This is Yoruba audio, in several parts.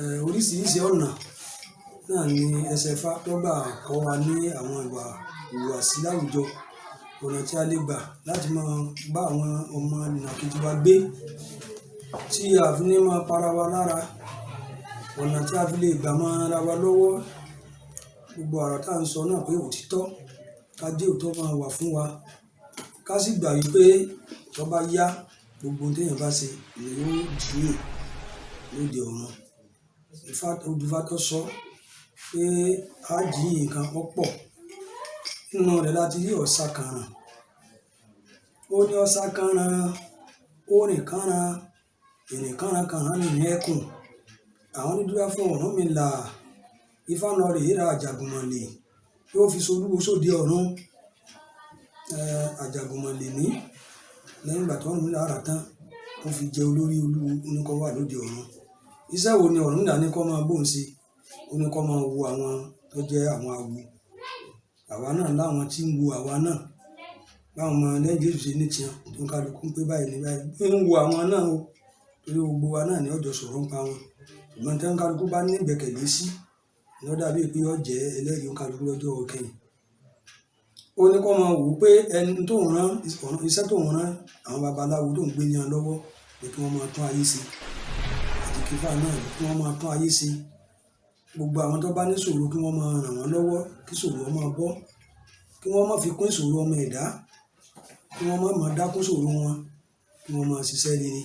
Oríṣiríṣi ọ̀nà náà ni ẹsẹ̀ Ifá tó gbà kọ́ wa ní àwọn ìwà ìhùwàsí láwùjọ. Ọ̀nà tí a lè gbà láti máa bá àwọn ọmọnìkejì wa gbé tí a fi ní máa para wa lára. Ọ̀nà tí a fi lè gbà máa ran ara wa lọ́wọ́. Gbogbo ọ̀rọ̀ tá à ń sọ náà pé òtítọ́, ká jẹ́ òótọ́ máa wà fún wa. Ká sì gbà wípé tó bá yá gbogbo ohun téèyàn bá ṣe ni yóò jíyìn lóde ọ̀run. Ifá tó sọ pé á jíyìn nǹkan pọ̀. Nínú rẹ̀ láti rí ọ̀sà kànràn. Ó ní ọ̀sà kànràn, ó rìn kànràn, ìrìn kànràn kànràn nìyẹn ẹkùn. Àwọn dídúrà fún Ọ̀rúnmìlà. Ifá lọ rèé ra Àjàgùnmàlè yóò fi solúwo sóde ọ̀run. Àjàgùnmàlè ní lẹ́yìn ìgbà tí Ọ̀rúnmìlà rà tán, ó fi jẹ olórí olúwo, ó ní kó wà lóde ọ̀run. Iṣẹ́ wo ni Ọ̀rúnmìlà ní kó máa bóun ṣe? Ó ní kó máa wo àwọn tó jẹ́ àwọn awo. Àwa náà láwọn tí ń wo àwa náà. Báwọn ọmọ lẹ́yìn Jésù ṣe ní tiwọn tó ń kálukú pé báyìí ní báyìí. Ń wo àwọn náà o. Torí gbogbo wa náà ni ó jọ sọ̀rọ̀ ń pa wọn. Ṣùgbọ́n tí kálukú bá ní ìgbẹ́kẹ̀lé sí, ni ó dàbí pé ó jẹ́ ẹlẹ́rìí kálukú lọ́jọ́ kẹ́yìn. Ó ní kó máa wò ó pé ẹni tó ń rán iṣẹ́ tó ń rán àwọn babaláwo tó ń gbé ní wọn lọ́wọ́ ni kí wọ́n máa tún ayé ṣe. Àti kí Ifá náà ni kí wọ́n máa tún ayé ṣe. Gbogbo àwọn tó bá ní ìṣòro kí wọ́n máa ràn wọ́n lọ́wọ́ kí ìṣòro wọn máa bọ́. Kí wọ́n má fi kún ìṣòro ọmọ ẹ̀dá. Kí wọ́n má máa dákún ìṣòro wọn. Kí wọ́n máa ṣiṣẹ́ rere.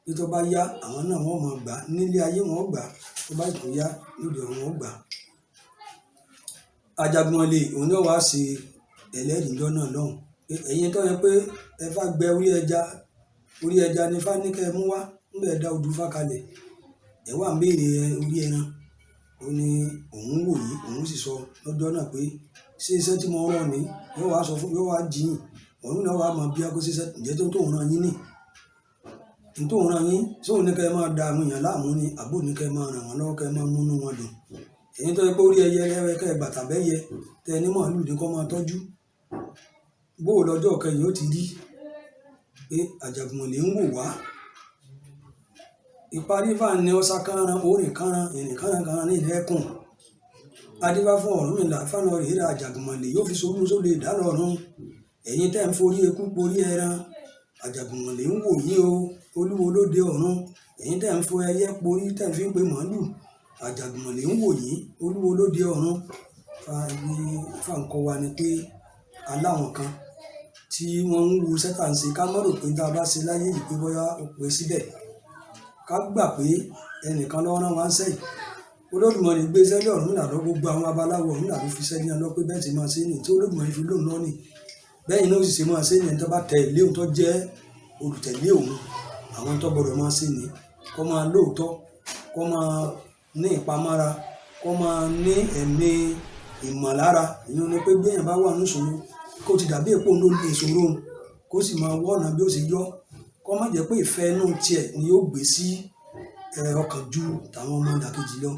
Bí tó bá yá àwọn náà wọ́n máa gbà nílé ayé wọn gbà. Tó bá tún yá lóde ọ̀run wọn gbà. Àjàgùnmàlè òun ni ó wá ṣe ẹlẹ́rìí ńjọ́ náà lọ́hùn. Ẹ̀yin tó yẹ pé ẹ fá gbẹ orí ẹja ni Ifá ní kẹ́ ẹ mú wá nígbà ẹ dá odù Ifá kalẹ̀. Ẹ wá ń béèrè orí ẹran. Ó ní òun wò yín, òun sì sọ lọ́jọ́ náà pé ṣé iṣẹ́ tí mo rán ni yóò wá sọ fún, yóò wá jiyìn. Òun náà wá mọ̀ bí a kó ṣiṣẹ́ ǹjẹ́ tó ń rán yín nì. Tó ń rán yín, ṣé òun ní kẹ́ ẹ máa da àwọn èèyàn láàmú ni àbó ní kẹ́ ẹ máa ràn wọ́n lọ́wọ́ kẹ́ ẹ máa múnú wọn dùn. Ẹ̀yin tó yẹ pé orí ẹyẹ rẹ kẹ́ ẹ bàtà bẹ́yẹ tẹ ní màálù ní kó máa tọ́jú. Bó lọ́jọ́ kẹ́yìn ó ti rí pé Àjàgùnmàlè ń wò wá. Ìparí Ifá ní ọ̀sà kànràn, ó rìn kànràn, ìrìn kànràn kànràn ní ilẹ̀ ẹkùn. Adífá fún Ọ̀rúnmìlà. Ifá lọ rèé ra Àjàgùnmàlè yóò fi solúwo sóde ìdálọ̀ ọ̀run. Ẹ̀yin tẹ́ ń forí eku porí ẹran. Àjàgùnmàlè ń wò yín o. Olúwo lóde ọ̀run. Ẹ̀yin tẹ́ ń fo ẹyẹ porí tẹ́ ń fi ń pe màálù. Àjàgùnmàlè ń wò yín. Olúwo lóde ọ̀run. Ifá ń kọ́ wa ni pé aláwọn kan tí wọ́n ń wo iṣẹ́ tá à ń ṣe ká má rò pé tá a bá ṣe láyé yìí pé bóyá ó pé síbẹ̀. Ká gbà pé ẹnìkan ló rán wa ń sẹ́yìn. Olódùmarè gbé iṣẹ́ lé Ọ̀rúnmìlà lọ, gbogbo àwọn babaláwo Ọ̀rúnmìlà ló fi iṣẹ́ ní wọn lọ pé bẹ́ẹ̀ sì máa ṣe é nì tí Olódùmarè fi lóun lọ́nìí. Bẹ́ẹ̀ ni ó sì ṣe máa ṣe é ní ẹni tó bá tẹ̀lé òun tó jẹ́ olùtẹ̀lé òun. Àwọn tó gbọdọ̀ máa ṣe ní kó máa lóòótọ́, kó máa ní ìpamọ́ra, kó máa ní ẹ̀mí ìmọ̀lára. Ìyẹn ni pé bí èèyàn bá wà ní ìṣòro kó ti dàbí èpò ló lè ìṣòro òun kó sì máa wọ́ ọ̀nà bí ó ṣe yọ. Kó má jẹ́ pé ìfẹ́ inú tiẹ̀ ni yóò gbé sí ọkàn ju tàwọn ọmọlàkejì lọ.